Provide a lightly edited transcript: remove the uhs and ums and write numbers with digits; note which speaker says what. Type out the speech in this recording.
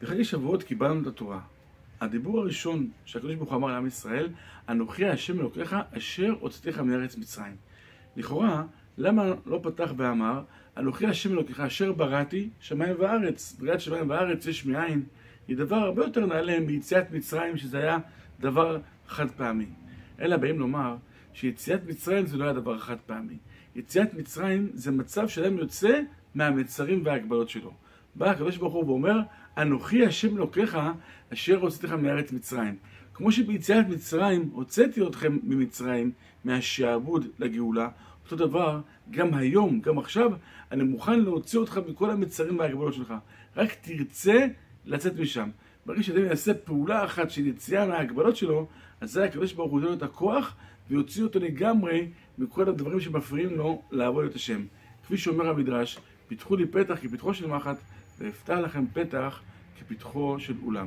Speaker 1: בחג השבועות קיבלנו את התורה. הדיבור הראשון שהקדוש ברוך הוא אמר לעם ישראל, אנוכי השם אלוקיך אשר הוצאתיך מארץ מצרים. לכאורה, למה לא פתח ואמר, אנוכי השם אלוקיך אשר בראתי שמיים וארץ? בריאת שמיים וארץ יש מאין. היא דבר הרבה יותר נעלה ביציאת מצרים, שזה היה דבר חד פעמי. אלא באים לומר שיציאת מצרים זה לא היה דבר חד פעמי. יציאת מצרים זה מצב שאדם יוצא מהמצרים וההגבלות שלו. בא הקדוש ברוך הוא ואומר, אנוכי השם אלוקיך אשר הוצאתיך מארץ מצרים. כמו שביציאת מצרים הוצאתי אתכם ממצרים, מהשעבוד לגאולה, אותו דבר גם היום, גם עכשיו, אני מוכן להוציא אותך מכל המצרים וההגבלות שלך. רק תרצה לצאת משם. ברגע שאדם יעשה פעולה אחת של יציאה מההגבלות שלו, אז זה הקדוש ברוך הוא ייתן לו את הכוח ויוציא אותו לגמרי מכל הדברים שמפריעים לו לעבוד את השם. כפי שאומר המדרש, פתחו לי פתח כפתחו של מחט, ואפתח לכם פתח כפתחו של אולם.